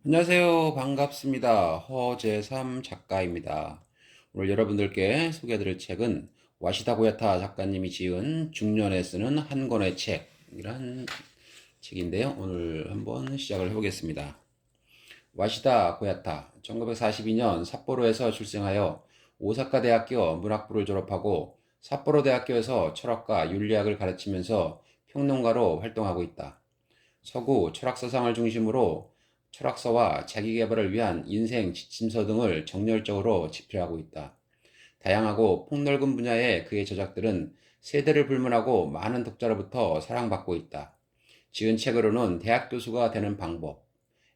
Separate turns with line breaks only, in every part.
안녕하세요. 반갑습니다. 허재삼 작가입니다. 오늘 여러분들께 소개해드릴 책은 와시다 고야타 작가님이 지은 중년에 쓰는 한 권의 책이란 책인데요. 오늘 한번 시작을 해보겠습니다. 와시다 고야타, 1942년 삿포로에서 출생하여 오사카 대학교 문학부를 졸업하고 삿포로 대학교에서 철학과 윤리학을 가르치면서 평론가로 활동하고 있다. 서구 철학서상을 중심으로 철학서와 자기계발을 위한 인생 지침서 등을 정열적으로 집필하고 있다. 다양하고 폭넓은 분야의 그의 저작들은 세대를 불문하고 많은 독자로부터 사랑받고 있다. 지은 책으로는 대학 교수가 되는 방법,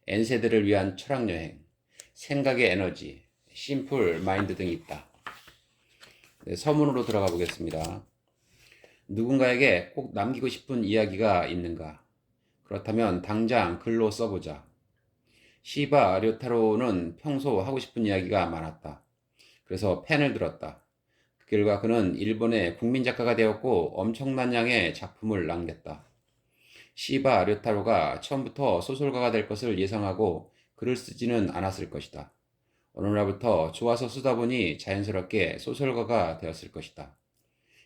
N세대를 위한 철학여행, 생각의 에너지, 심플 마인드 등이 있다. 네, 서문으로 들어가 보겠습니다. 누군가에게 꼭 남기고 싶은 이야기가 있는가? 그렇다면 당장 글로 써보자. 시바 료타로는 평소 하고 싶은 이야기가 많았다. 그래서 펜을 들었다. 그 결과 그는 일본의 국민 작가가 되었고 엄청난 양의 작품을 남겼다. 시바 료타로가 처음부터 소설가가 될 것을 예상하고 글을 쓰지는 않았을 것이다. 어느 날부터 좋아서 쓰다 보니 자연스럽게 소설가가 되었을 것이다.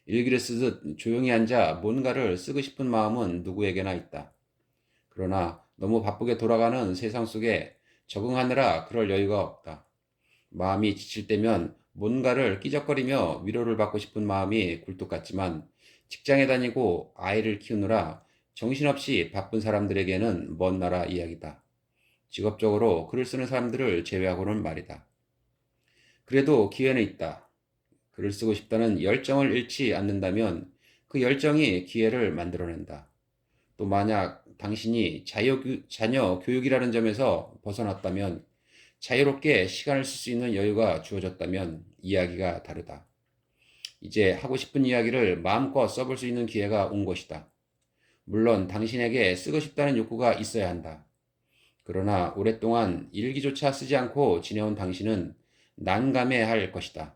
일기를 쓰듯 조용히 앉아 뭔가를 쓰고 싶은 마음은 누구에게나 있다. 그러나 너무 바쁘게 돌아가는 세상 속에 적응하느라 그럴 여유가 없다. 마음이 지칠 때면 뭔가를 끼적거리며 위로를 받고 싶은 마음이 굴뚝 같지만 직장에 다니고 아이를 키우느라 정신없이 바쁜 사람들에게는 먼 나라 이야기다. 직업적으로 글을 쓰는 사람들을 제외하고는 말이다. 그래도 기회는 있다. 글을 쓰고 싶다는 열정을 잃지 않는다면 그 열정이 기회를 만들어낸다. 또 만약 당신이 자녀 교육이라는 점에서 벗어났다면 자유롭게 시간을 쓸 수 있는 여유가 주어졌다면 이야기가 다르다. 이제 하고 싶은 이야기를 마음껏 써볼 수 있는 기회가 온 것이다. 물론 당신에게 쓰고 싶다는 욕구가 있어야 한다. 그러나 오랫동안 일기조차 쓰지 않고 지내온 당신은 난감해 할 것이다.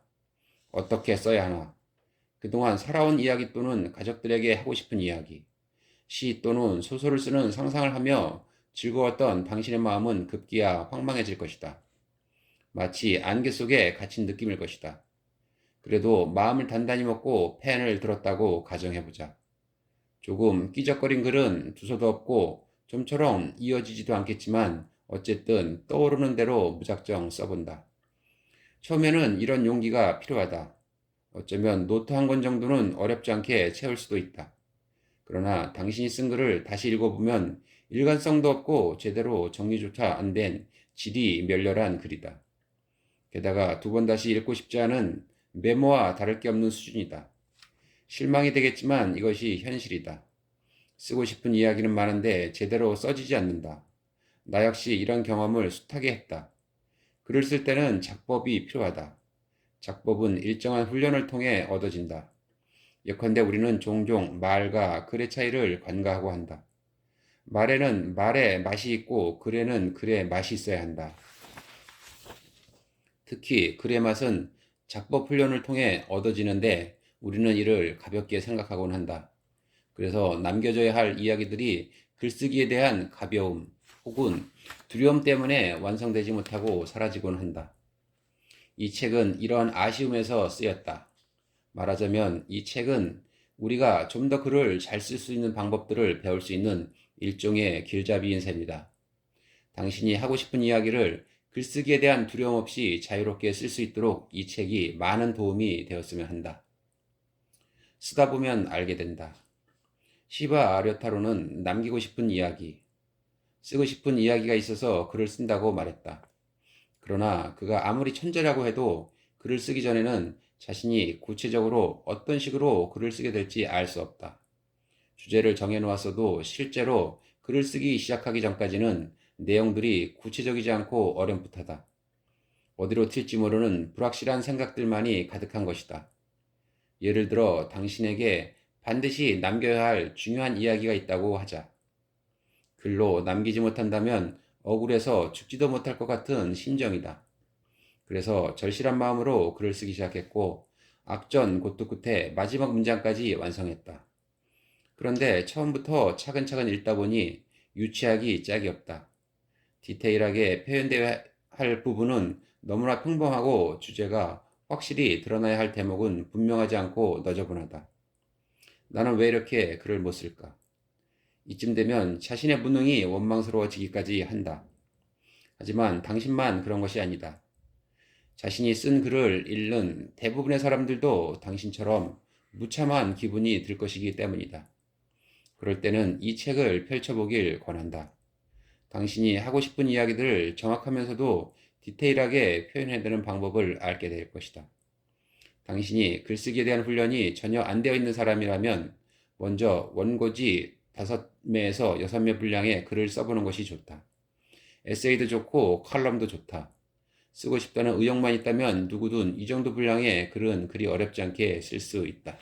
어떻게 써야 하나? 그동안 살아온 이야기 또는 가족들에게 하고 싶은 이야기, 시 또는 소설을 쓰는 상상을 하며 즐거웠던 당신의 마음은 급기야 황망해질 것이다. 마치 안개 속에 갇힌 느낌일 것이다. 그래도 마음을 단단히 먹고 펜을 들었다고 가정해보자. 조금 끼적거린 글은 두서도 없고 좀처럼 이어지지도 않겠지만 어쨌든 떠오르는 대로 무작정 써본다. 처음에는 이런 용기가 필요하다. 어쩌면 노트 한 권 정도는 어렵지 않게 채울 수도 있다. 그러나 당신이 쓴 글을 다시 읽어보면 일관성도 없고 제대로 정리조차 안 된 질이 멸렬한 글이다. 게다가 두 번 다시 읽고 싶지 않은 메모와 다를 게 없는 수준이다. 실망이 되겠지만 이것이 현실이다. 쓰고 싶은 이야기는 많은데 제대로 써지지 않는다. 나 역시 이런 경험을 숱하게 했다. 글을 쓸 때는 작법이 필요하다. 작법은 일정한 훈련을 통해 얻어진다. 예컨대 우리는 종종 말과 글의 차이를 관가하고 한다. 말에는 말의 맛이 있고 글에는 글의 맛이 있어야 한다. 특히 글의 맛은 작법 훈련을 통해 얻어지는데 우리는 이를 가볍게 생각하곤 한다. 그래서 남겨져야 할 이야기들이 글쓰기에 대한 가벼움 혹은 두려움 때문에 완성되지 못하고 사라지곤 한다. 이 책은 이러한 아쉬움에서 쓰였다. 말하자면 이 책은 우리가 좀 더 글을 잘 쓸 수 있는 방법들을 배울 수 있는 일종의 길잡이인 셈이다. 당신이 하고 싶은 이야기를 글쓰기에 대한 두려움 없이 자유롭게 쓸 수 있도록 이 책이 많은 도움이 되었으면 한다. 쓰다 보면 알게 된다. 시바 아료타로는 남기고 싶은 이야기, 쓰고 싶은 이야기가 있어서 글을 쓴다고 말했다. 그러나 그가 아무리 천재라고 해도 글을 쓰기 전에는 자신이 구체적으로 어떤 식으로 글을 쓰게 될지 알 수 없다. 주제를 정해놓았어도 실제로 글을 쓰기 시작하기 전까지는 내용들이 구체적이지 않고 어렴풋하다. 어디로 튈지 모르는 불확실한 생각들만이 가득한 것이다. 예를 들어 당신에게 반드시 남겨야 할 중요한 이야기가 있다고 하자. 글로 남기지 못한다면 억울해서 죽지도 못할 것 같은 심정이다. 그래서 절실한 마음으로 글을 쓰기 시작했고 앞전 곧도 끝에 마지막 문장까지 완성했다. 그런데 처음부터 차근차근 읽다 보니 유치하기 짝이 없다. 디테일하게 표현되어야 할 부분은 너무나 평범하고 주제가 확실히 드러나야 할 대목은 분명하지 않고 너저분하다. 나는 왜 이렇게 글을 못 쓸까? 이쯤 되면 자신의 무능이 원망스러워지기까지 한다. 하지만 당신만 그런 것이 아니다. 자신이 쓴 글을 읽는 대부분의 사람들도 당신처럼 무참한 기분이 들 것이기 때문이다. 그럴 때는 이 책을 펼쳐보길 권한다. 당신이 하고 싶은 이야기들을 정확하면서도 디테일하게 표현해내는 방법을 알게 될 것이다. 당신이 글쓰기에 대한 훈련이 전혀 안 되어 있는 사람이라면 먼저 원고지 5매에서 6매 분량의 글을 써보는 것이 좋다. 에세이도 좋고 칼럼도 좋다. 쓰고 싶다는 의욕만 있다면 누구든 이 정도 분량의 글은 그리 어렵지 않게 쓸 수 있다.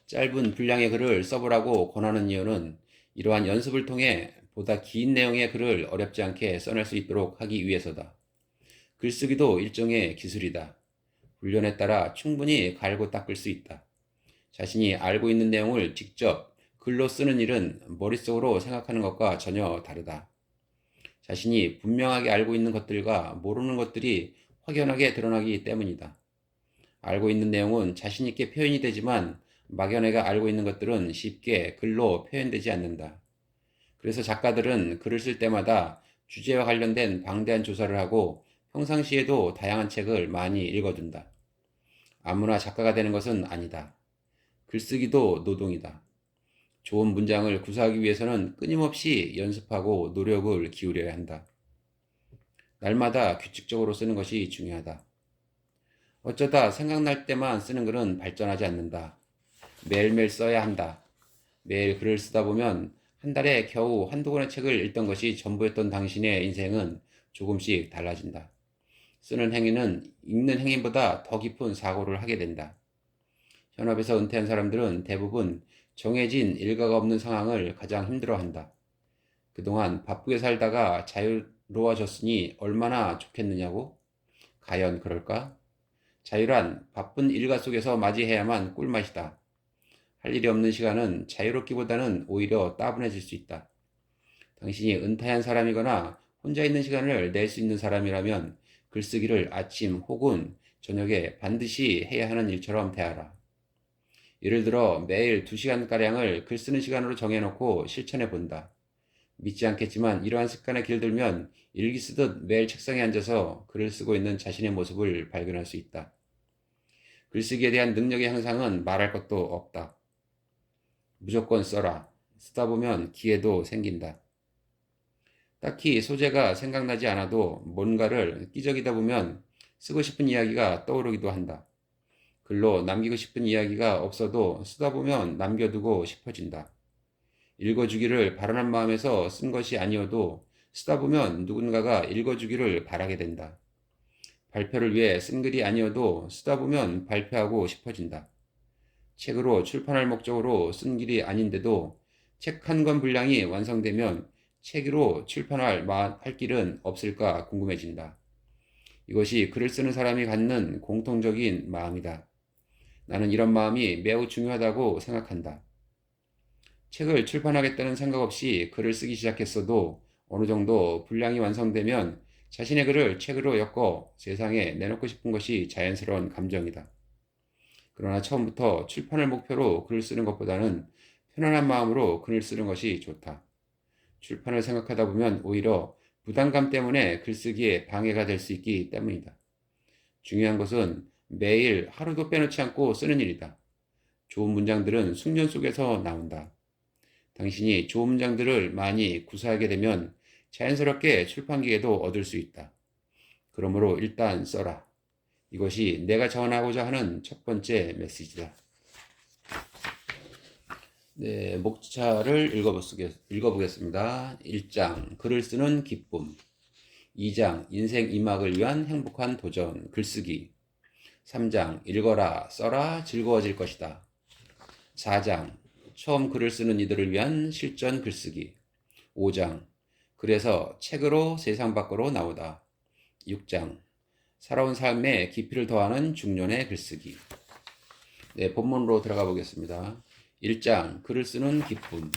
짧은 분량의 글을 써보라고 권하는 이유는 이러한 연습을 통해 보다 긴 내용의 글을 어렵지 않게 써낼 수 있도록 하기 위해서다. 글쓰기도 일종의 기술이다. 훈련에 따라 충분히 갈고 닦을 수 있다. 자신이 알고 있는 내용을 직접 글로 쓰는 일은 머릿속으로 생각하는 것과 전혀 다르다. 자신이 분명하게 알고 있는 것들과 모르는 것들이 확연하게 드러나기 때문이다. 알고 있는 내용은 자신 있게 표현이 되지만 막연해가 알고 있는 것들은 쉽게 글로 표현되지 않는다. 그래서 작가들은 글을 쓸 때마다 주제와 관련된 방대한 조사를 하고 평상시에도 다양한 책을 많이 읽어둔다. 아무나 작가가 되는 것은 아니다. 글쓰기도 노동이다. 좋은 문장을 구사하기 위해서는 끊임없이 연습하고 노력을 기울여야 한다. 날마다 규칙적으로 쓰는 것이 중요하다. 어쩌다 생각날 때만 쓰는 글은 발전하지 않는다. 매일매일 써야 한다. 매일 글을 쓰다 보면 한 달에 겨우 한두 권의 책을 읽던 것이 전부였던 당신의 인생은 조금씩 달라진다. 쓰는 행위는 읽는 행위보다 더 깊은 사고를 하게 된다. 현업에서 은퇴한 사람들은 대부분 정해진 일과가 없는 상황을 가장 힘들어한다. 그동안 바쁘게 살다가 자유로워졌으니 얼마나 좋겠느냐고? 과연 그럴까? 자유란 바쁜 일과 속에서 맞이해야만 꿀맛이다. 할 일이 없는 시간은 자유롭기보다는 오히려 따분해질 수 있다. 당신이 은퇴한 사람이거나 혼자 있는 시간을 낼 수 있는 사람이라면 글쓰기를 아침 혹은 저녁에 반드시 해야 하는 일처럼 대하라. 예를 들어 매일 2시간가량을 글 쓰는 시간으로 정해놓고 실천해 본다. 믿지 않겠지만 이러한 습관에 길들면 일기 쓰듯 매일 책상에 앉아서 글을 쓰고 있는 자신의 모습을 발견할 수 있다. 글쓰기에 대한 능력의 향상은 말할 것도 없다. 무조건 써라. 쓰다 보면 기회도 생긴다. 딱히 소재가 생각나지 않아도 뭔가를 끼적이다 보면 쓰고 싶은 이야기가 떠오르기도 한다. 글로 남기고 싶은 이야기가 없어도 쓰다 보면 남겨두고 싶어진다. 읽어주기를 바라는 마음에서 쓴 것이 아니어도 쓰다 보면 누군가가 읽어주기를 바라게 된다. 발표를 위해 쓴 글이 아니어도 쓰다 보면 발표하고 싶어진다. 책으로 출판할 목적으로 쓴 글이 아닌데도 책 한 권 분량이 완성되면 책으로 출판할 할 길은 없을까 궁금해진다. 이것이 글을 쓰는 사람이 갖는 공통적인 마음이다. 나는 이런 마음이 매우 중요하다고 생각한다. 책을 출판하겠다는 생각 없이 글을 쓰기 시작했어도 어느 정도 분량이 완성되면 자신의 글을 책으로 엮어 세상에 내놓고 싶은 것이 자연스러운 감정이다. 그러나 처음부터 출판을 목표로 글을 쓰는 것보다는 편안한 마음으로 글을 쓰는 것이 좋다. 출판을 생각하다 보면 오히려 부담감 때문에 글쓰기에 방해가 될 수 있기 때문이다. 중요한 것은 매일 하루도 빼놓지 않고 쓰는 일이다. 좋은 문장들은 숙련 속에서 나온다. 당신이 좋은 문장들을 많이 구사하게 되면 자연스럽게 출판 기회도 얻을 수 있다. 그러므로 일단 써라. 이것이 내가 전하고자 하는 첫 번째 메시지다. 네, 목차를 읽어보겠습니다. 1장, 글을 쓰는 기쁨. 2장, 인생 2막을 위한 행복한 도전, 글쓰기. 3장, 읽어라, 써라, 즐거워질 것이다. 4장, 처음 글을 쓰는 이들을 위한 실전 글쓰기. 5장, 그래서 책으로 세상 밖으로 나오다. 6장, 살아온 삶에 깊이를 더하는 중년의 글쓰기. 네, 본문으로 들어가 보겠습니다. 1장, 글을 쓰는 기쁨.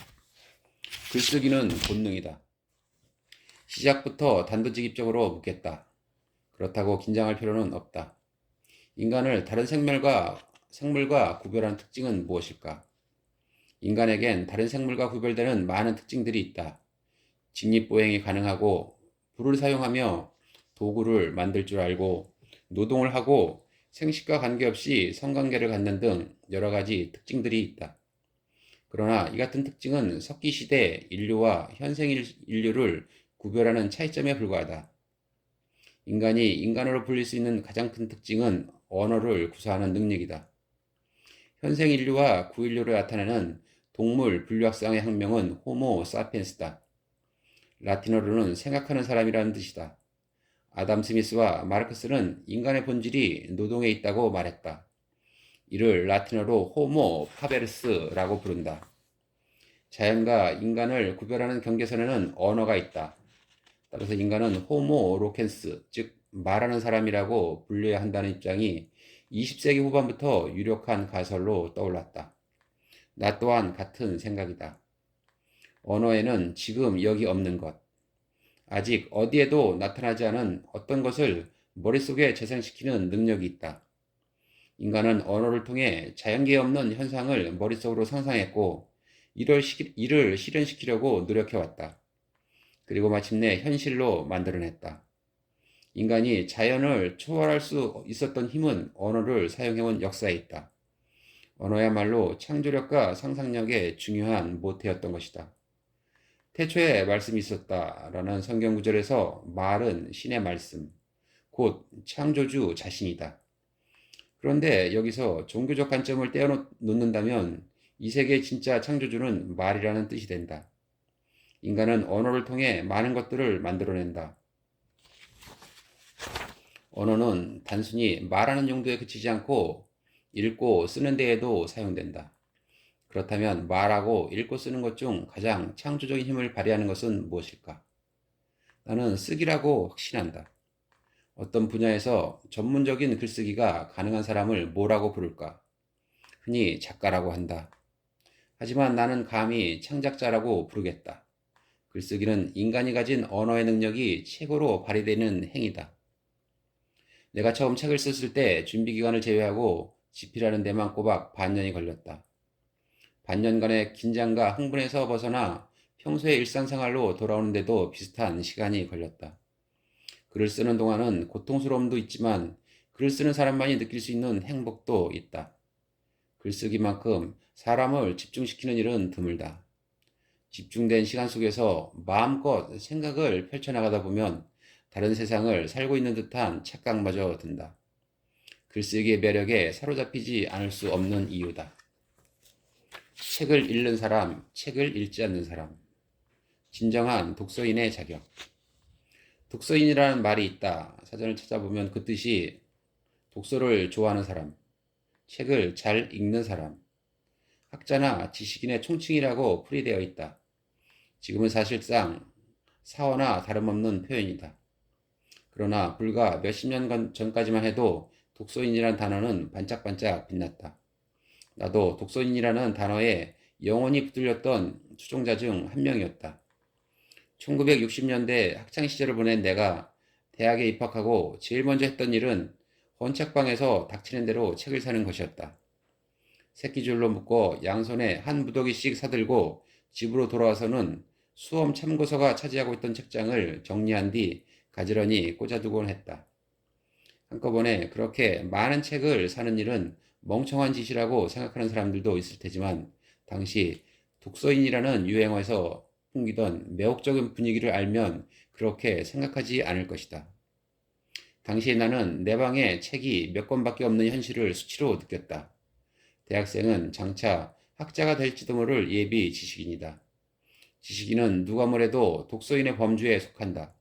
글쓰기는 본능이다. 시작부터 단도직입적으로 묻겠다. 그렇다고 긴장할 필요는 없다. 인간을 다른 생물과 구별하는 특징은 무엇일까? 인간에겐 다른 생물과 구별되는 많은 특징들이 있다. 직립보행이 가능하고 불을 사용하며 도구를 만들 줄 알고 노동을 하고 생식과 관계없이 성관계를 갖는 등 여러 가지 특징들이 있다. 그러나 이 같은 특징은 석기시대 인류와 현생 인류를 구별하는 차이점에 불과하다. 인간이 인간으로 불릴 수 있는 가장 큰 특징은 언어를 구사하는 능력이다. 현생 인류와 구인류를 나타내는 동물 분류학상의 학명은 호모 사피엔스다. 라틴어로는 생각하는 사람이라는 뜻이다. 아담 스미스와 마르크스는 인간의 본질이 노동에 있다고 말했다. 이를 라틴어로 호모 파베르스라고 부른다. 자연과 인간을 구별하는 경계선에는 언어가 있다. 따라서 인간은 호모 로켄스, 즉 말하는 사람이라고 불려야 한다는 입장이 20세기 후반부터 유력한 가설로 떠올랐다. 나 또한 같은 생각이다. 언어에는 지금 여기 없는 것, 아직 어디에도 나타나지 않은 어떤 것을 머릿속에 재생시키는 능력이 있다. 인간은 언어를 통해 자연계에 없는 현상을 머릿속으로 상상했고 이를 실현시키려고 노력해왔다. 그리고 마침내 현실로 만들어냈다. 인간이 자연을 초월할 수 있었던 힘은 언어를 사용해온 역사에 있다. 언어야말로 창조력과 상상력의 중요한 모태였던 것이다. 태초에 말씀이 있었다라는 성경 구절에서 말은 신의 말씀, 곧 창조주 자신이다. 그런데 여기서 종교적 관점을 떼어놓는다면 이 세계의 진짜 창조주는 말이라는 뜻이 된다. 인간은 언어를 통해 많은 것들을 만들어낸다. 언어는 단순히 말하는 용도에 그치지 않고 읽고 쓰는 데에도 사용된다. 그렇다면 말하고 읽고 쓰는 것 중 가장 창조적인 힘을 발휘하는 것은 무엇일까? 나는 쓰기라고 확신한다. 어떤 분야에서 전문적인 글쓰기가 가능한 사람을 뭐라고 부를까? 흔히 작가라고 한다. 하지만 나는 감히 창작자라고 부르겠다. 글쓰기는 인간이 가진 언어의 능력이 최고로 발휘되는 행위다. 내가 처음 책을 썼을 때 준비 기간을 제외하고 집필하는 데만 꼬박 반년이 걸렸다. 반년간의 긴장과 흥분에서 벗어나 평소의 일상생활로 돌아오는데도 비슷한 시간이 걸렸다. 글을 쓰는 동안은 고통스러움도 있지만 글을 쓰는 사람만이 느낄 수 있는 행복도 있다. 글쓰기만큼 사람을 집중시키는 일은 드물다. 집중된 시간 속에서 마음껏 생각을 펼쳐나가다 보면 다른 세상을 살고 있는 듯한 착각마저 든다. 글쓰기의 매력에 사로잡히지 않을 수 없는 이유다. 책을 읽는 사람, 책을 읽지 않는 사람. 진정한 독서인의 자격. 독서인이라는 말이 있다. 사전을 찾아보면 그 뜻이 독서를 좋아하는 사람, 책을 잘 읽는 사람, 학자나 지식인의 총칭이라고 풀이되어 있다. 지금은 사실상 사어나 다름없는 표현이다. 그러나 불과 몇십 년 전까지만 해도 독서인이란 단어는 반짝반짝 빛났다. 나도 독서인이라는 단어에 영원히 붙들렸던 추종자 중 한 명이었다. 1960년대 학창시절을 보낸 내가 대학에 입학하고 제일 먼저 했던 일은 헌책방에서 닥치는 대로 책을 사는 것이었다. 새끼줄로 묶어 양손에 한 무더기씩 사들고 집으로 돌아와서는 수험 참고서가 차지하고 있던 책장을 정리한 뒤 가지런히 꽂아두곤 했다. 한꺼번에 그렇게 많은 책을 사는 일은 멍청한 짓이라고 생각하는 사람들도 있을 테지만 당시 독서인이라는 유행어에서 풍기던 매혹적인 분위기를 알면 그렇게 생각하지 않을 것이다. 당시에 나는 내 방에 책이 몇 권밖에 없는 현실을 수치로 느꼈다. 대학생은 장차 학자가 될지도 모를 예비 지식인이다. 지식인은 누가 뭐래도 독서인의 범주에 속한다.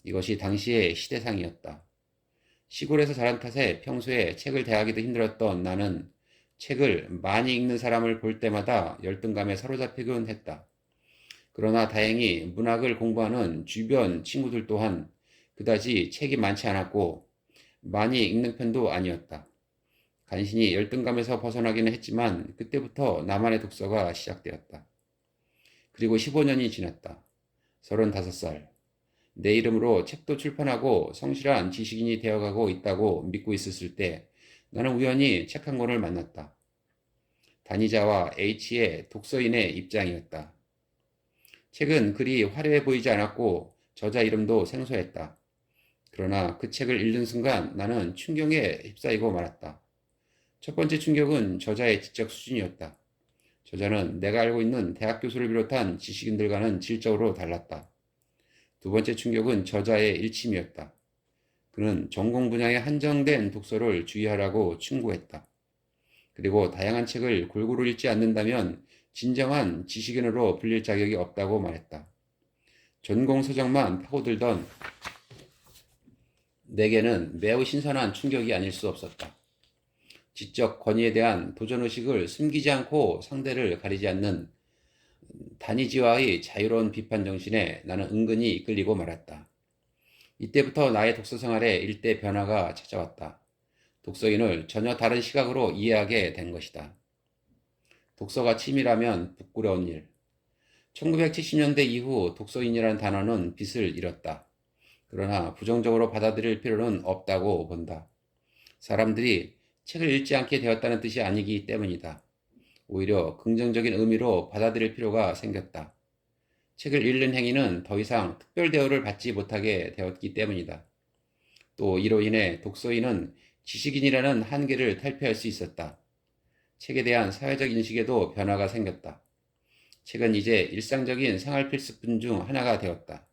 이것이 당시의 시대상이었다. 시골에서 자란 탓에 평소에 책을 대하기도 힘들었던 나는 책을 많이 읽는 사람을 볼 때마다 열등감에 사로잡히곤 했다. 그러나 다행히 문학을 공부하는 주변 친구들 또한 그다지 책이 많지 않았고 많이 읽는 편도 아니었다. 간신히 열등감에서 벗어나기는 했지만 그때부터 나만의 독서가 시작되었다. 그리고 15년이 지났다. 35살. 내 이름으로 책도 출판하고 성실한 지식인이 되어가고 있다고 믿고 있었을 때 나는 우연히 책 한 권을 만났다. 단이자와 H의 독서인의 입장이었다. 책은 그리 화려해 보이지 않았고 저자 이름도 생소했다. 그러나 그 책을 읽는 순간 나는 충격에 휩싸이고 말았다. 첫 번째 충격은 저자의 지적 수준이었다. 저자는 내가 알고 있는 대학 교수를 비롯한 지식인들과는 질적으로 달랐다. 두 번째 충격은 저자의 일침이었다. 그는 전공 분야에 한정된 독서를 주의하라고 충고했다. 그리고 다양한 책을 골고루 읽지 않는다면 진정한 지식인으로 불릴 자격이 없다고 말했다. 전공 서적만 파고들던 내게는 매우 신선한 충격이 아닐 수 없었다. 지적 권위에 대한 도전의식을 숨기지 않고 상대를 가리지 않는 다니지와의 자유로운 비판 정신에 나는 은근히 이끌리고 말았다. 이때부터 나의 독서 생활에 일대 변화가 찾아왔다. 독서인을 전혀 다른 시각으로 이해하게 된 것이다. 독서가 취미라면 부끄러운 일. 1970년대 이후 독서인이라는 단어는 빛을 잃었다. 그러나 부정적으로 받아들일 필요는 없다고 본다. 사람들이 책을 읽지 않게 되었다는 뜻이 아니기 때문이다. 오히려 긍정적인 의미로 받아들일 필요가 생겼다. 책을 읽는 행위는 더 이상 특별 대우를 받지 못하게 되었기 때문이다. 또 이로 인해 독서인은 지식인이라는 한계를 탈피할 수 있었다. 책에 대한 사회적 인식에도 변화가 생겼다. 책은 이제 일상적인 생활 필수품 중 하나가 되었다.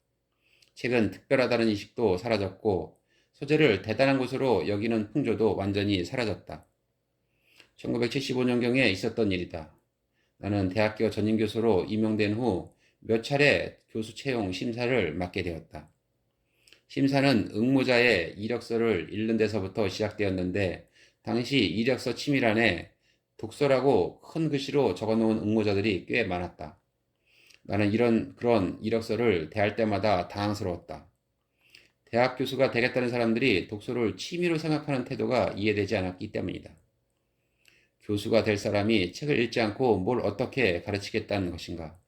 책은 특별하다는 인식도 사라졌고 소재를 대단한 것으로 여기는 풍조도 완전히 사라졌다. 1975년경에 있었던 일이다. 나는 대학교 전임교수로 임명된 후 몇 차례 교수 채용 심사를 맡게 되었다. 심사는 응모자의 이력서를 읽는 데서부터 시작되었는데 당시 이력서 치밀란에 독서라고 큰 글씨로 적어놓은 응모자들이 꽤 많았다. 나는 그런 이력서를 대할 때마다 당황스러웠다. 대학 교수가 되겠다는 사람들이 독서를 취미로 생각하는 태도가 이해되지 않았기 때문이다. 교수가 될 사람이 책을 읽지 않고 뭘 어떻게 가르치겠다는 것인가?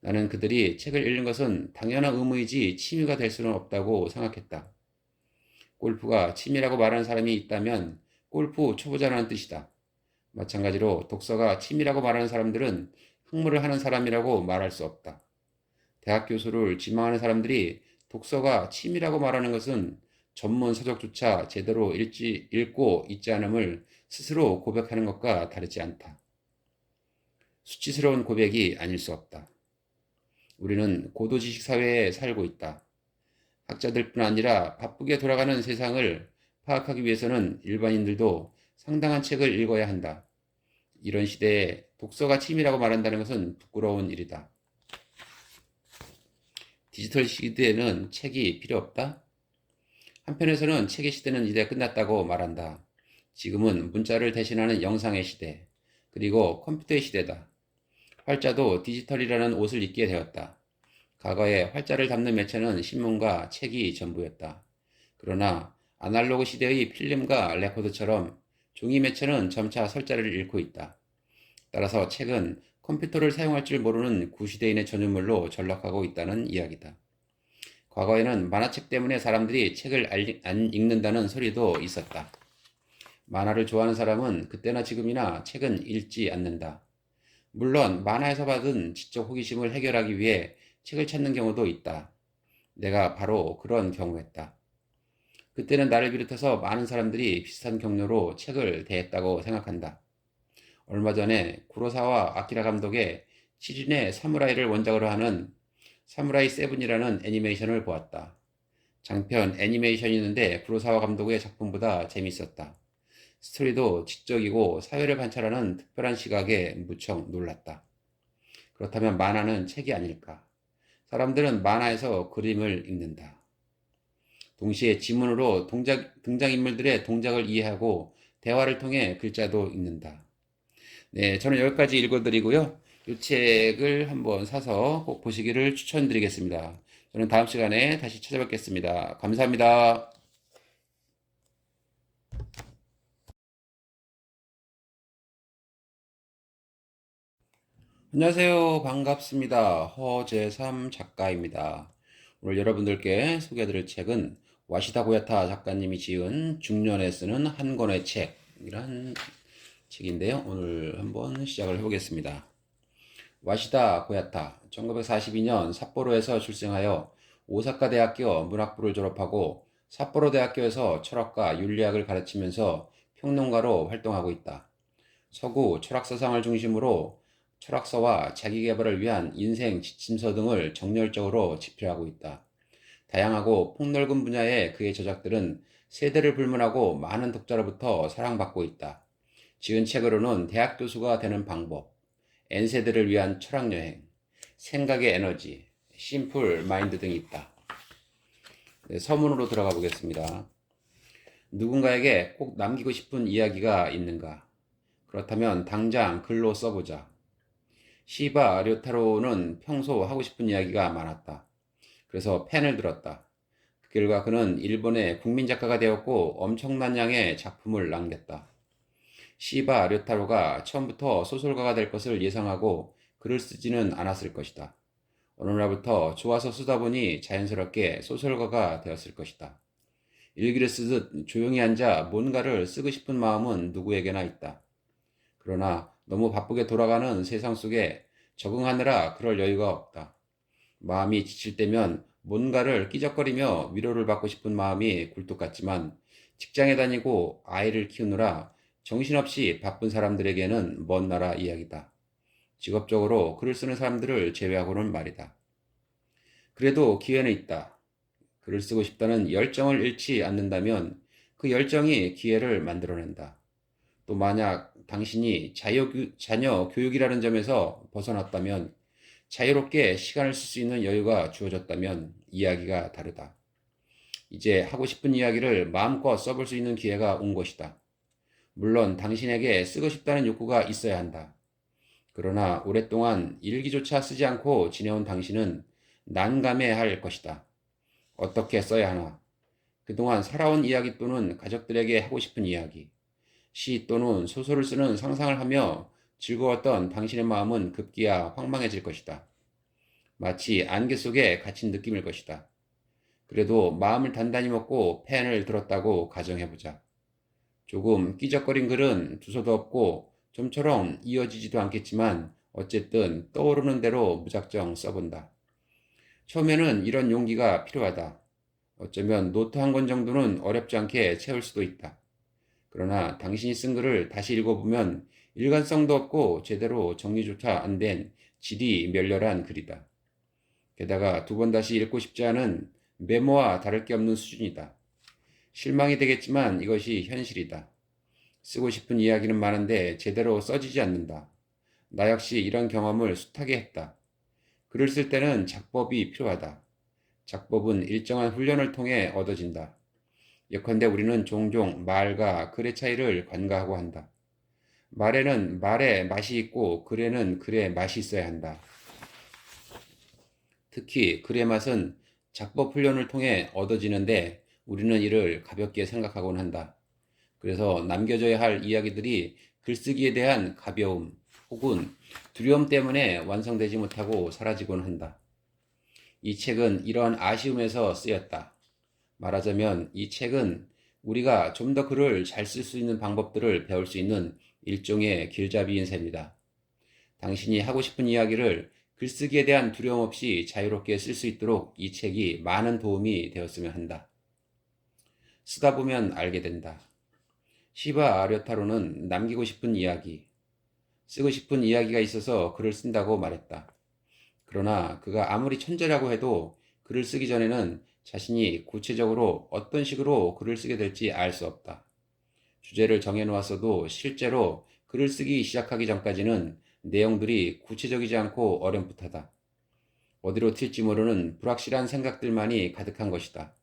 나는 그들이 책을 읽는 것은 당연한 의무이지 취미가 될 수는 없다고 생각했다. 골프가 취미라고 말하는 사람이 있다면 골프 초보자라는 뜻이다. 마찬가지로 독서가 취미라고 말하는 사람들은 학문을 하는 사람이라고 말할 수 없다. 대학 교수를 지망하는 사람들이 독서가 취미라고 말하는 것은 전문 서적조차 제대로 읽고 있지 않음을 스스로 고백하는 것과 다르지 않다. 수치스러운 고백이 아닐 수 없다. 우리는 고도지식 사회에 살고 있다. 학자들뿐 아니라 바쁘게 돌아가는 세상을 파악하기 위해서는 일반인들도 상당한 책을 읽어야 한다. 이런 시대에 독서가 취미라고 말한다는 것은 부끄러운 일이다. 디지털 시대에는 책이 필요 없다? 한편에서는 책의 시대는 이제 끝났다고 말한다. 지금은 문자를 대신하는 영상의 시대, 그리고 컴퓨터의 시대다. 활자도 디지털이라는 옷을 입게 되었다. 과거에 활자를 담는 매체는 신문과 책이 전부였다. 그러나 아날로그 시대의 필름과 레코드처럼 종이 매체는 점차 설자를 잃고 있다. 따라서 책은 컴퓨터를 사용할 줄 모르는 구시대인의 전유물로 전락하고 있다는 이야기다. 과거에는 만화책 때문에 사람들이 책을 안 읽는다는 소리도 있었다. 만화를 좋아하는 사람은 그때나 지금이나 책은 읽지 않는다. 물론 만화에서 받은 지적 호기심을 해결하기 위해 책을 찾는 경우도 있다. 내가 바로 그런 경우였다. 그때는 나를 비롯해서 많은 사람들이 비슷한 경로로 책을 대했다고 생각한다. 얼마 전에 구로사와 아키라 감독의 7인의 사무라이를 원작으로 하는 사무라이 세븐이라는 애니메이션을 보았다. 장편 애니메이션이었는데 구로사와 감독의 작품보다 재밌었다. 스토리도 지적이고 사회를 관찰하는 특별한 시각에 무척 놀랐다. 그렇다면 만화는 책이 아닐까? 사람들은 만화에서 그림을 읽는다. 동시에 지문으로 등장인물들의 동작을 이해하고 대화를 통해 글자도 읽는다. 네, 저는 여기까지 읽어드리고요. 이 책을 한번 사서 꼭 보시기를 추천드리겠습니다. 저는 다음 시간에 다시 찾아뵙겠습니다. 감사합니다. 안녕하세요. 반갑습니다. 허재삼 작가입니다. 오늘 여러분들께 소개해드릴 책은 와시다 고야타 작가님이 지은 중년에 쓰는 한 권의 책이란 책인데요. 오늘 한번 시작을 해보겠습니다. 와시다 고야타 1942년 삿포로에서 출생하여 오사카 대학교 문학부를 졸업하고 삿포로 대학교에서 철학과 윤리학을 가르치면서 평론가로 활동하고 있다. 서구 철학서상을 중심으로 철학서와 자기계발을 위한 인생 지침서 등을 정열적으로 집필하고 있다. 다양하고 폭넓은 분야의 그의 저작들은 세대를 불문하고 많은 독자로부터 사랑받고 있다. 지은 책으로는 대학 교수가 되는 방법, N세대를 위한 철학여행, 생각의 에너지, 심플 마인드 등이 있다. 네, 서문으로 들어가 보겠습니다. 누군가에게 꼭 남기고 싶은 이야기가 있는가? 그렇다면 당장 글로 써보자. 시바 료타로는 평소 하고 싶은 이야기가 많았다. 그래서 펜을 들었다. 그 결과 그는 일본의 국민 작가가 되었고 엄청난 양의 작품을 남겼다. 시바 료타로가 처음부터 소설가가 될 것을 예상하고 글을 쓰지는 않았을 것이다. 어느 날부터 좋아서 쓰다 보니 자연스럽게 소설가가 되었을 것이다. 일기를 쓰듯 조용히 앉아 뭔가를 쓰고 싶은 마음은 누구에게나 있다. 그러나 너무 바쁘게 돌아가는 세상 속에 적응하느라 그럴 여유가 없다. 마음이 지칠 때면 뭔가를 끼적거리며 위로를 받고 싶은 마음이 굴뚝 같지만 직장에 다니고 아이를 키우느라 정신없이 바쁜 사람들에게는 먼 나라 이야기다. 직업적으로 글을 쓰는 사람들을 제외하고는 말이다. 그래도 기회는 있다. 글을 쓰고 싶다는 열정을 잃지 않는다면 그 열정이 기회를 만들어낸다. 또 만약 당신이 자녀 교육이라는 점에서 벗어났다면 자유롭게 시간을 쓸 수 있는 여유가 주어졌다면 이야기가 다르다. 이제 하고 싶은 이야기를 마음껏 써볼 수 있는 기회가 온 것이다. 물론 당신에게 쓰고 싶다는 욕구가 있어야 한다. 그러나 오랫동안 일기조차 쓰지 않고 지내온 당신은 난감해할 것이다. 어떻게 써야 하나? 그동안 살아온 이야기 또는 가족들에게 하고 싶은 이야기, 시 또는 소설을 쓰는 상상을 하며 즐거웠던 당신의 마음은 급기야 황망해질 것이다. 마치 안개 속에 갇힌 느낌일 것이다. 그래도 마음을 단단히 먹고 펜을 들었다고 가정해보자. 조금 끼적거린 글은 두서도 없고 좀처럼 이어지지도 않겠지만 어쨌든 떠오르는 대로 무작정 써본다. 처음에는 이런 용기가 필요하다. 어쩌면 노트 한 권 정도는 어렵지 않게 채울 수도 있다. 그러나 당신이 쓴 글을 다시 읽어보면 일관성도 없고 제대로 정리조차 안 된 질이 멸렬한 글이다. 게다가 두 번 다시 읽고 싶지 않은 메모와 다를 게 없는 수준이다. 실망이 되겠지만 이것이 현실이다. 쓰고 싶은 이야기는 많은데 제대로 써지지 않는다. 나 역시 이런 경험을 숱하게 했다. 글을 쓸 때는 작법이 필요하다. 작법은 일정한 훈련을 통해 얻어진다. 예컨대 우리는 종종 말과 글의 차이를 관가하고 한다. 말에는 말의 맛이 있고 글에는 글의 맛이 있어야 한다. 특히 글의 맛은 작법 훈련을 통해 얻어지는데 우리는 이를 가볍게 생각하곤 한다. 그래서 남겨져야 할 이야기들이 글쓰기에 대한 가벼움 혹은 두려움 때문에 완성되지 못하고 사라지곤 한다. 이 책은 이러한 아쉬움에서 쓰였다. 말하자면 이 책은 우리가 좀 더 글을 잘 쓸 수 있는 방법들을 배울 수 있는 일종의 길잡이인 셈이다. 당신이 하고 싶은 이야기를 글쓰기에 대한 두려움 없이 자유롭게 쓸 수 있도록 이 책이 많은 도움이 되었으면 한다. 쓰다 보면 알게 된다. 시바 아료타로는 남기고 싶은 이야기, 쓰고 싶은 이야기가 있어서 글을 쓴다고 말했다. 그러나 그가 아무리 천재라고 해도 글을 쓰기 전에는 자신이 구체적으로 어떤 식으로 글을 쓰게 될지 알 수 없다. 주제를 정해놓았어도 실제로 글을 쓰기 시작하기 전까지는 내용들이 구체적이지 않고 어렴풋하다. 어디로 튈지 모르는 불확실한 생각들만이 가득한 것이다.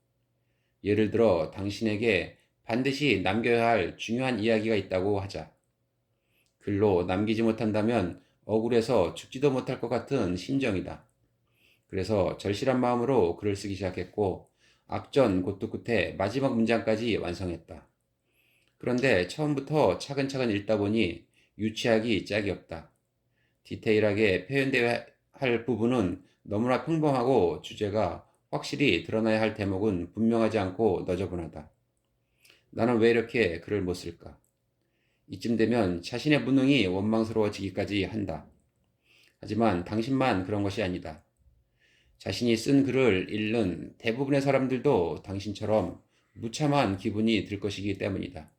예를 들어 당신에게 반드시 남겨야 할 중요한 이야기가 있다고 하자. 글로 남기지 못한다면 억울해서 죽지도 못할 것 같은 심정이다. 그래서 절실한 마음으로 글을 쓰기 시작했고 악전 고투 끝에 마지막 문장까지 완성했다. 그런데 처음부터 차근차근 읽다 보니 유치하기 짝이 없다. 디테일하게 표현되어야 할 부분은 너무나 평범하고 주제가 확실히 드러나야 할 대목은 분명하지 않고 너저분하다. 나는 왜 이렇게 글을 못 쓸까? 이쯤 되면 자신의 무능이 원망스러워지기까지 한다. 하지만 당신만 그런 것이 아니다. 자신이 쓴 글을 읽는 대부분의 사람들도 당신처럼 무참한 기분이 들 것이기 때문이다.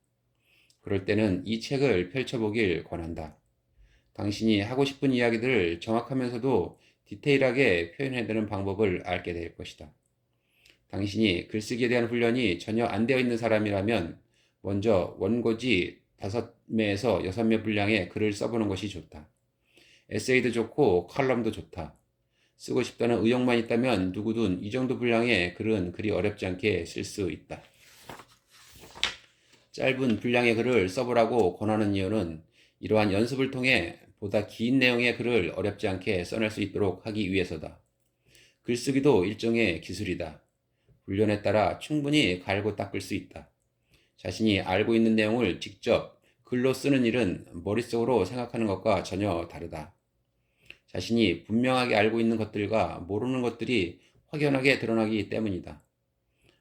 그럴 때는 이 책을 펼쳐보길 권한다. 당신이 하고 싶은 이야기들을 정확하면서도 디테일하게 표현해내는 방법을 알게 될 것이다. 당신이 글쓰기에 대한 훈련이 전혀 안 되어 있는 사람이라면 먼저 원고지 5매에서 6매 분량의 글을 써보는 것이 좋다. 에세이도 좋고 칼럼도 좋다. 쓰고 싶다는 의욕만 있다면 누구든 이 정도 분량의 글은 그리 어렵지 않게 쓸 수 있다. 짧은 분량의 글을 써보라고 권하는 이유는 이러한 연습을 통해 보다 긴 내용의 글을 어렵지 않게 써낼 수 있도록 하기 위해서다. 글쓰기도 일종의 기술이다. 훈련에 따라 충분히 갈고 닦을 수 있다. 자신이 알고 있는 내용을 직접 글로 쓰는 일은 머릿속으로 생각하는 것과 전혀 다르다. 자신이 분명하게 알고 있는 것들과 모르는 것들이 확연하게 드러나기 때문이다.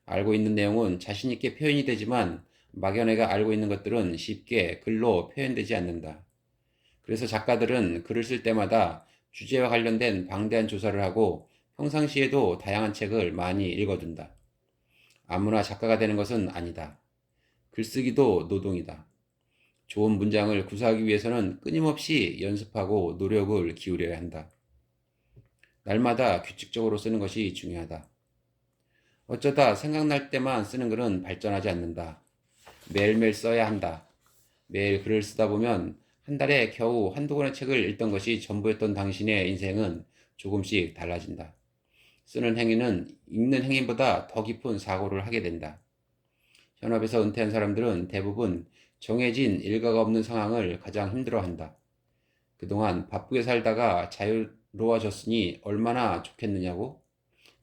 알고 있는 내용은 자신 있게 표현이 되지만 막연해가 알고 있는 것들은 쉽게 글로 표현되지 않는다. 그래서 작가들은 글을 쓸 때마다 주제와 관련된 방대한 조사를 하고 평상시에도 다양한 책을 많이 읽어둔다. 아무나 작가가 되는 것은 아니다. 글쓰기도 노동이다. 좋은 문장을 구사하기 위해서는 끊임없이 연습하고 노력을 기울여야 한다. 날마다 규칙적으로 쓰는 것이 중요하다. 어쩌다 생각날 때만 쓰는 글은 발전하지 않는다. 매일매일 써야 한다. 매일 글을 쓰다 보면 한 달에 겨우 한두 권의 책을 읽던 것이 전부였던 당신의 인생은 조금씩 달라진다. 쓰는 행위는 읽는 행위보다 더 깊은 사고를 하게 된다. 현업에서 은퇴한 사람들은 대부분 정해진 일과가 없는 상황을 가장 힘들어한다. 그동안 바쁘게 살다가 자유로워졌으니 얼마나 좋겠느냐고?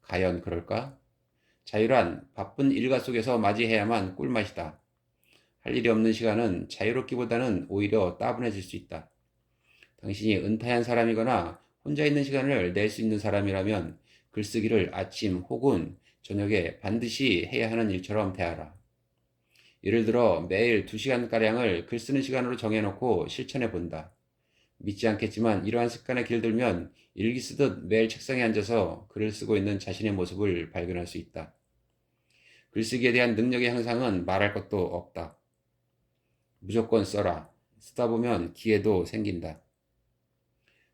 과연 그럴까? 자유란 바쁜 일과 속에서 맞이해야만 꿀맛이다. 할 일이 없는 시간은 자유롭기보다는 오히려 따분해질 수 있다. 당신이 은퇴한 사람이거나 혼자 있는 시간을 낼 수 있는 사람이라면 글쓰기를 아침 혹은 저녁에 반드시 해야 하는 일처럼 대하라. 예를 들어 매일 2시간가량을 글 쓰는 시간으로 정해놓고 실천해 본다. 믿지 않겠지만 이러한 습관에 길들면 일기 쓰듯 매일 책상에 앉아서 글을 쓰고 있는 자신의 모습을 발견할 수 있다. 글쓰기에 대한 능력의 향상은 말할 것도 없다. 무조건 써라. 쓰다 보면 기회도 생긴다.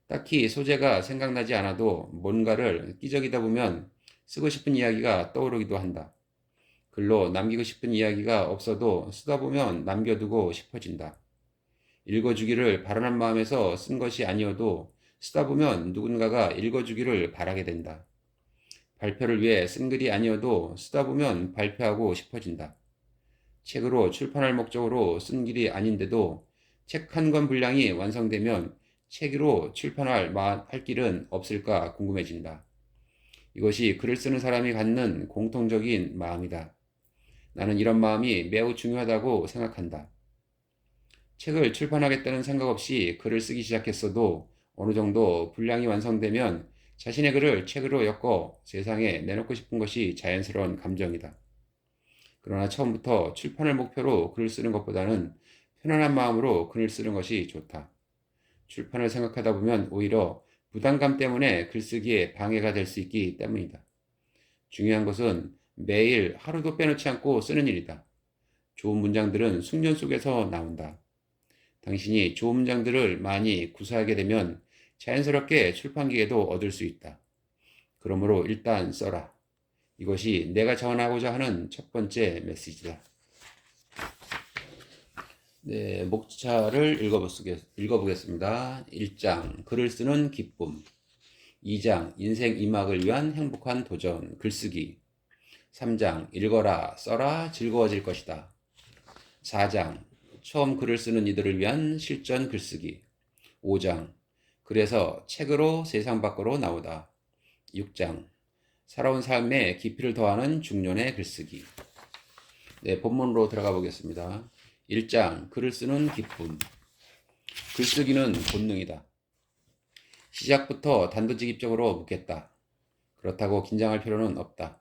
딱히 소재가 생각나지 않아도 뭔가를 끼적이다 보면 쓰고 싶은 이야기가 떠오르기도 한다. 글로 남기고 싶은 이야기가 없어도 쓰다 보면 남겨두고 싶어진다. 읽어주기를 바라는 마음에서 쓴 것이 아니어도 쓰다 보면 누군가가 읽어주기를 바라게 된다. 발표를 위해 쓴 글이 아니어도 쓰다 보면 발표하고 싶어진다. 책으로 출판할 목적으로 쓴 글이 아닌데도 책 한 권 분량이 완성되면 책으로 출판할 할 길은 없을까 궁금해진다. 이것이 글을 쓰는 사람이 갖는 공통적인 마음이다. 나는 이런 마음이 매우 중요하다고 생각한다. 책을 출판하겠다는 생각 없이 글을 쓰기 시작했어도 어느 정도 분량이 완성되면 자신의 글을 책으로 엮어 세상에 내놓고 싶은 것이 자연스러운 감정이다. 그러나 처음부터 출판을 목표로 글을 쓰는 것보다는 편안한 마음으로 글을 쓰는 것이 좋다. 출판을 생각하다 보면 오히려 부담감 때문에 글쓰기에 방해가 될 수 있기 때문이다. 중요한 것은 매일 하루도 빼놓지 않고 쓰는 일이다. 좋은 문장들은 숙련 속에서 나온다. 당신이 좋은 문장들을 많이 구사하게 되면 자연스럽게 출판 기회도 얻을 수 있다. 그러므로 일단 써라. 이것이 내가 전하고자 하는 첫 번째 메시지다. 네, 목차를 읽어보겠습니다. 1장, 글을 쓰는 기쁨. 2장, 인생 2막을 위한 행복한 도전, 글쓰기. 3장, 읽어라, 써라, 즐거워질 것이다. 4장, 처음 글을 쓰는 이들을 위한 실전 글쓰기. 5장, 그래서 책으로 세상 밖으로 나오다. 6장, 살아온 삶에 깊이를 더하는 중년의 글쓰기. 네, 본문으로 들어가 보겠습니다. 1장, 글을 쓰는 기쁨. 글쓰기는 본능이다. 시작부터 단도직입적으로 묻겠다. 그렇다고 긴장할 필요는 없다.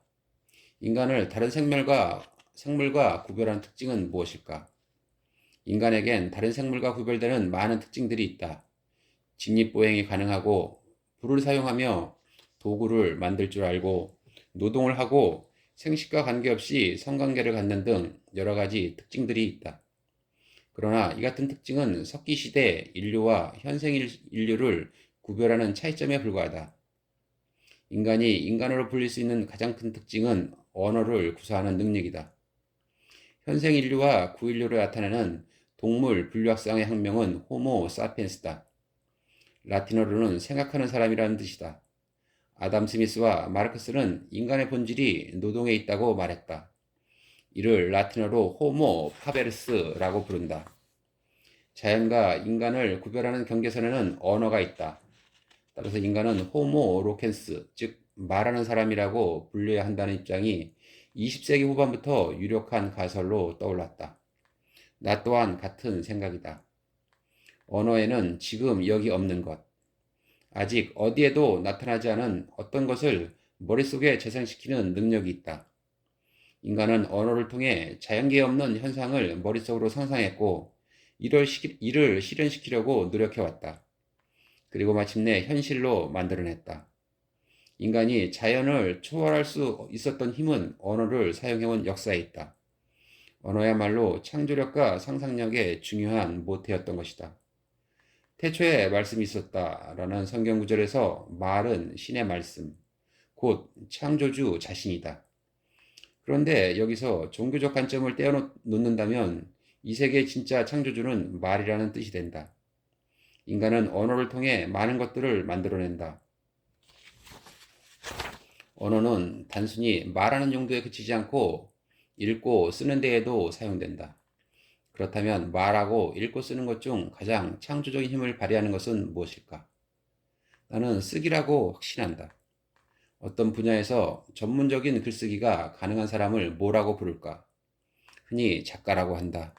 인간을 다른 생물과 구별하는 특징은 무엇일까? 인간에겐 다른 생물과 구별되는 많은 특징들이 있다. 직립보행이 가능하고, 불을 사용하며 도구를 만들 줄 알고, 노동을 하고, 생식과 관계없이 성관계를 갖는 등 여러 가지 특징들이 있다. 그러나 이 같은 특징은 석기시대 인류와 현생 인류를 구별하는 차이점에 불과하다. 인간이 인간으로 불릴 수 있는 가장 큰 특징은 언어를 구사하는 능력이다. 현생 인류와 구인류로 나타내는 동물 분류학상의 학명은 호모 사피엔스다. 라틴어로는 생각하는 사람이라는 뜻이다. 아담 스미스와 마르크스는 인간의 본질이 노동에 있다고 말했다. 이를 라틴어로 호모 파베르스라고 부른다. 자연과 인간을 구별하는 경계선에는 언어가 있다. 따라서 인간은 호모 로켄스, 즉 말하는 사람이라고 분류해야 한다는 입장이 20세기 후반부터 유력한 가설로 떠올랐다. 나 또한 같은 생각이다. 언어에는 지금 여기 없는 것, 아직 어디에도 나타나지 않은 어떤 것을 머릿속에 재생시키는 능력이 있다. 인간은 언어를 통해 자연계에 없는 현상을 머릿속으로 상상했고 이를 실현시키려고 노력해왔다. 그리고 마침내 현실로 만들어냈다. 인간이 자연을 초월할 수 있었던 힘은 언어를 사용해온 역사에 있다. 언어야말로 창조력과 상상력의 중요한 모태였던 것이다. 태초에 말씀이 있었다라는 성경 구절에서 말은 신의 말씀, 곧 창조주 자신이다. 그런데 여기서 종교적 관점을 떼어놓는다면 이 세계의 진짜 창조주는 말이라는 뜻이 된다. 인간은 언어를 통해 많은 것들을 만들어낸다. 언어는 단순히 말하는 용도에 그치지 않고 읽고 쓰는 데에도 사용된다. 그렇다면 말하고 읽고 쓰는 것 중 가장 창조적인 힘을 발휘하는 것은 무엇일까? 나는 쓰기라고 확신한다. 어떤 분야에서 전문적인 글쓰기가 가능한 사람을 뭐라고 부를까? 흔히 작가라고 한다.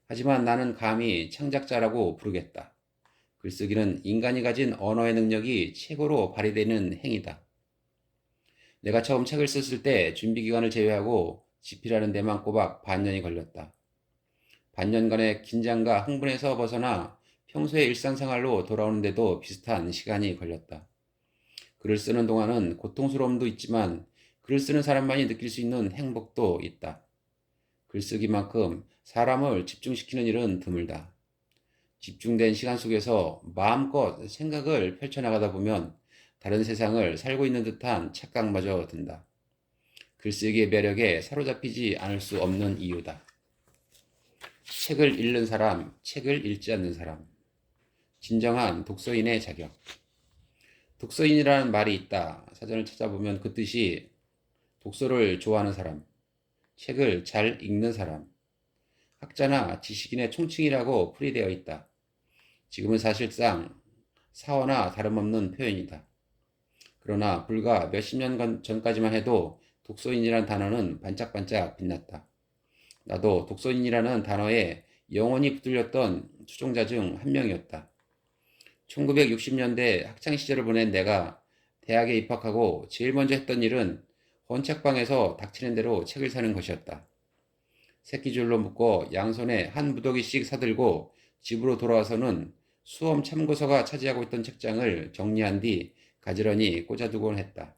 하지만 나는 감히 창작자라고 부르겠다. 글쓰기는 인간이 가진 언어의 능력이 최고로 발휘되는 행위다. 내가 처음 책을 썼을 때 준비 기간을 제외하고 집필하는 데만 꼬박 반년이 걸렸다. 반년간의 긴장과 흥분에서 벗어나 평소의 일상생활로 돌아오는데도 비슷한 시간이 걸렸다. 글을 쓰는 동안은 고통스러움도 있지만 글을 쓰는 사람만이 느낄 수 있는 행복도 있다. 글쓰기만큼 사람을 집중시키는 일은 드물다. 집중된 시간 속에서 마음껏 생각을 펼쳐나가다 보면 다른 세상을 살고 있는 듯한 착각마저 든다. 글쓰기의 매력에 사로잡히지 않을 수 없는 이유다. 책을 읽는 사람, 책을 읽지 않는 사람. 진정한 독서인의 자격. 독서인이라는 말이 있다. 사전을 찾아보면 그 뜻이 독서를 좋아하는 사람, 책을 잘 읽는 사람, 학자나 지식인의 총칭이라고 풀이되어 있다. 지금은 사실상 사어나 다름없는 표현이다. 그러나 불과 몇십 년 전까지만 해도 독서인이라는 단어는 반짝반짝 빛났다. 나도 독서인이라는 단어에 영원히 붙들렸던 추종자 중 한 명이었다. 1960년대 학창시절을 보낸 내가 대학에 입학하고 제일 먼저 했던 일은 헌책방에서 닥치는 대로 책을 사는 것이었다. 새끼줄로 묶어 양손에 한 무더기씩 사들고 집으로 돌아와서는 수험 참고서가 차지하고 있던 책장을 정리한 뒤 가지런히 꽂아두곤 했다.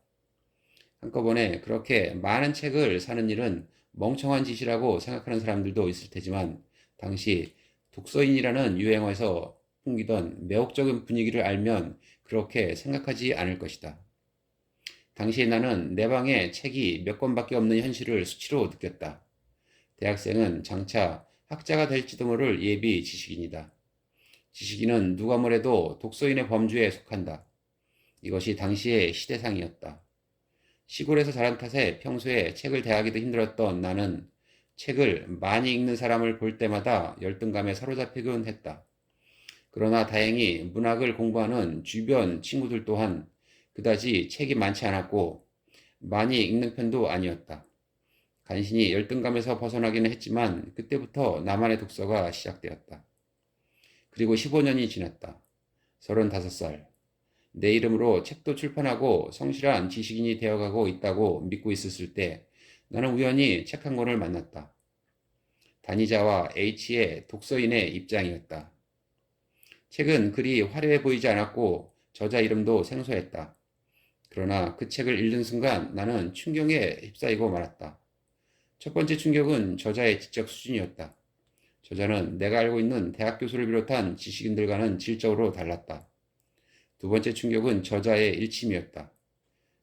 한꺼번에 그렇게 많은 책을 사는 일은 멍청한 짓이라고 생각하는 사람들도 있을 테지만 당시 독서인이라는 유행어에서 풍기던 매혹적인 분위기를 알면 그렇게 생각하지 않을 것이다. 당시에 나는 내 방에 책이 몇 권밖에 없는 현실을 수치로 느꼈다. 대학생은 장차 학자가 될지도 모를 예비 지식인이다. 지식인은 누가 뭐래도 독서인의 범주에 속한다. 이것이 당시의 시대상이었다. 시골에서 자란 탓에 평소에 책을 대하기도 힘들었던 나는 책을 많이 읽는 사람을 볼 때마다 열등감에 사로잡히곤 했다. 그러나 다행히 문학을 공부하는 주변 친구들 또한 그다지 책이 많지 않았고 많이 읽는 편도 아니었다. 간신히 열등감에서 벗어나기는 했지만 그때부터 나만의 독서가 시작되었다. 그리고 15년이 지났다. 35살. 내 이름으로 책도 출판하고 성실한 지식인이 되어가고 있다고 믿고 있었을 때 나는 우연히 책 한 권을 만났다. 단이자와 H의 독서인의 입장이었다. 책은 그리 화려해 보이지 않았고 저자 이름도 생소했다. 그러나 그 책을 읽는 순간 나는 충격에 휩싸이고 말았다. 첫 번째 충격은 저자의 지적 수준이었다. 저자는 내가 알고 있는 대학 교수를 비롯한 지식인들과는 질적으로 달랐다. 두 번째 충격은 저자의 일침이었다.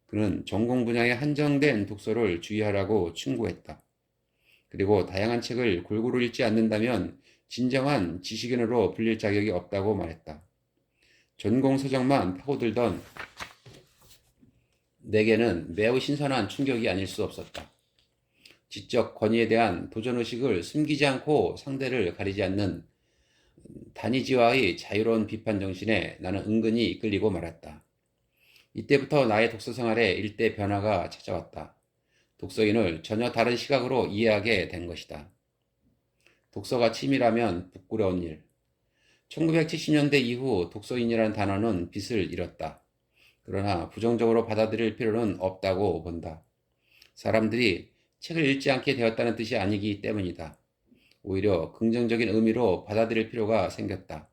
그는 전공 분야에 한정된 독서를 주의하라고 충고했다. 그리고 다양한 책을 골고루 읽지 않는다면 진정한 지식인으로 불릴 자격이 없다고 말했다. 전공 서적만 파고들던 내게는 매우 신선한 충격이 아닐 수 없었다. 지적 권위에 대한 도전의식을 숨기지 않고 상대를 가리지 않는 다니지와의 자유로운 비판 정신에 나는 은근히 이끌리고 말았다. 이때부터 나의 독서 생활에 일대 변화가 찾아왔다. 독서인을 전혀 다른 시각으로 이해하게 된 것이다. 독서가 취미라면 부끄러운 일. 1970년대 이후 독서인이라는 단어는 빛을 잃었다. 그러나 부정적으로 받아들일 필요는 없다고 본다. 사람들이 책을 읽지 않게 되었다는 뜻이 아니기 때문이다. 오히려 긍정적인 의미로 받아들일 필요가 생겼다.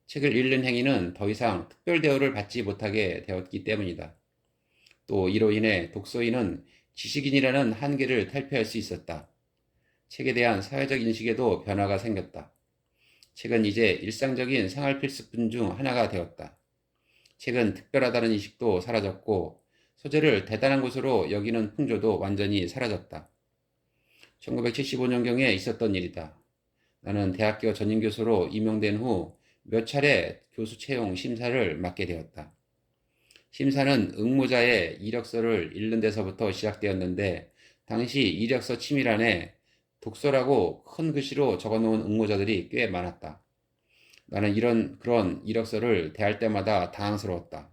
책을 읽는 행위는 더 이상 특별 대우를 받지 못하게 되었기 때문이다. 또 이로 인해 독서인은 지식인이라는 한계를 탈피할 수 있었다. 책에 대한 사회적 인식에도 변화가 생겼다. 책은 이제 일상적인 생활 필수품 중 하나가 되었다. 책은 특별하다는 인식도 사라졌고 소재를 대단한 것으로 여기는 풍조도 완전히 사라졌다. 1975년경에 있었던 일이다. 나는 대학교 전임교수로 임명된 후 몇 차례 교수 채용 심사를 맡게 되었다. 심사는 응모자의 이력서를 읽는 데서부터 시작되었는데 당시 이력서 치밀란에 독서라고 큰 글씨로 적어놓은 응모자들이 꽤 많았다. 나는 그런 이력서를 대할 때마다 당황스러웠다.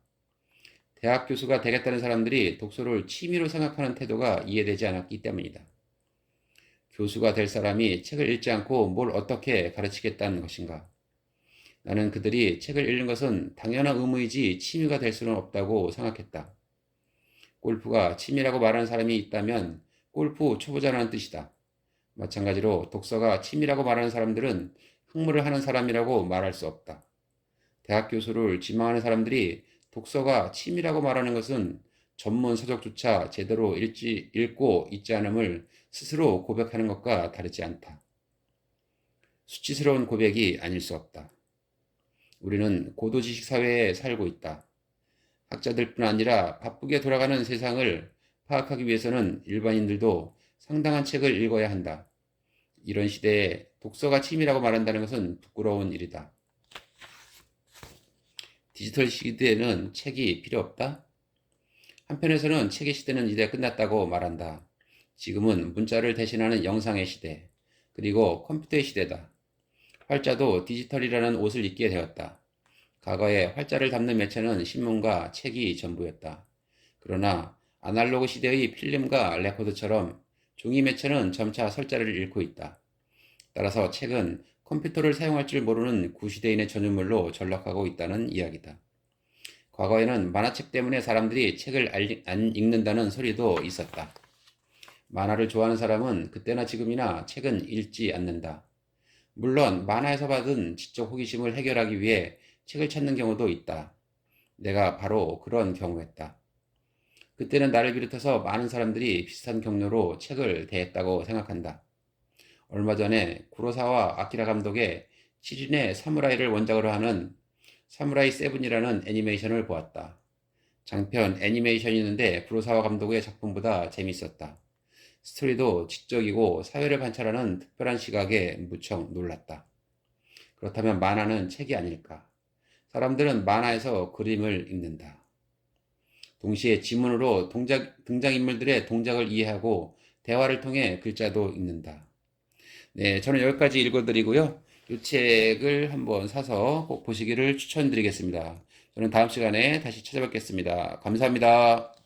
대학 교수가 되겠다는 사람들이 독서를 취미로 생각하는 태도가 이해되지 않았기 때문이다. 교수가 될 사람이 책을 읽지 않고 뭘 어떻게 가르치겠다는 것인가? 나는 그들이 책을 읽는 것은 당연한 의무이지 취미가 될 수는 없다고 생각했다. 골프가 취미라고 말하는 사람이 있다면 골프 초보자라는 뜻이다. 마찬가지로 독서가 취미라고 말하는 사람들은 학문을 하는 사람이라고 말할 수 없다. 대학 교수를 지망하는 사람들이 독서가 취미라고 말하는 것은 전문 서적조차 제대로 읽고 있지 않음을 스스로 고백하는 것과 다르지 않다. 수치스러운 고백이 아닐 수 없다. 우리는 고도지식 사회에 살고 있다. 학자들뿐 아니라 바쁘게 돌아가는 세상을 파악하기 위해서는 일반인들도 상당한 책을 읽어야 한다. 이런 시대에 독서가 취미라고 말한다는 것은 부끄러운 일이다. 디지털 시대에는 책이 필요 없다? 한편에서는 책의 시대는 이제 끝났다고 말한다. 지금은 문자를 대신하는 영상의 시대, 그리고 컴퓨터의 시대다. 활자도 디지털이라는 옷을 입게 되었다. 과거에 활자를 담는 매체는 신문과 책이 전부였다. 그러나 아날로그 시대의 필름과 레코드처럼 종이 매체는 점차 설자를 잃고 있다. 따라서 책은 컴퓨터를 사용할 줄 모르는 구시대인의 전유물로 전락하고 있다는 이야기다. 과거에는 만화책 때문에 사람들이 책을 안 읽는다는 소리도 있었다. 만화를 좋아하는 사람은 그때나 지금이나 책은 읽지 않는다. 물론 만화에서 받은 지적 호기심을 해결하기 위해 책을 찾는 경우도 있다. 내가 바로 그런 경우였다. 그때는 나를 비롯해서 많은 사람들이 비슷한 경로로 책을 대했다고 생각한다. 얼마 전에 구로사와 아키라 감독의 7인의 사무라이를 원작으로 하는 사무라이 7이라는 애니메이션을 보았다. 장편 애니메이션이었는데 구로사와 감독의 작품보다 재밌었다. 스토리도 지적이고 사회를 관찰하는 특별한 시각에 무척 놀랐다. 그렇다면 만화는 책이 아닐까? 사람들은 만화에서 그림을 읽는다. 동시에 지문으로 등장인물들의 동작을 이해하고 대화를 통해 글자도 읽는다. 네, 저는 여기까지 읽어드리고요. 이 책을 한번 사서 꼭 보시기를 추천드리겠습니다. 저는 다음 시간에 다시 찾아뵙겠습니다. 감사합니다.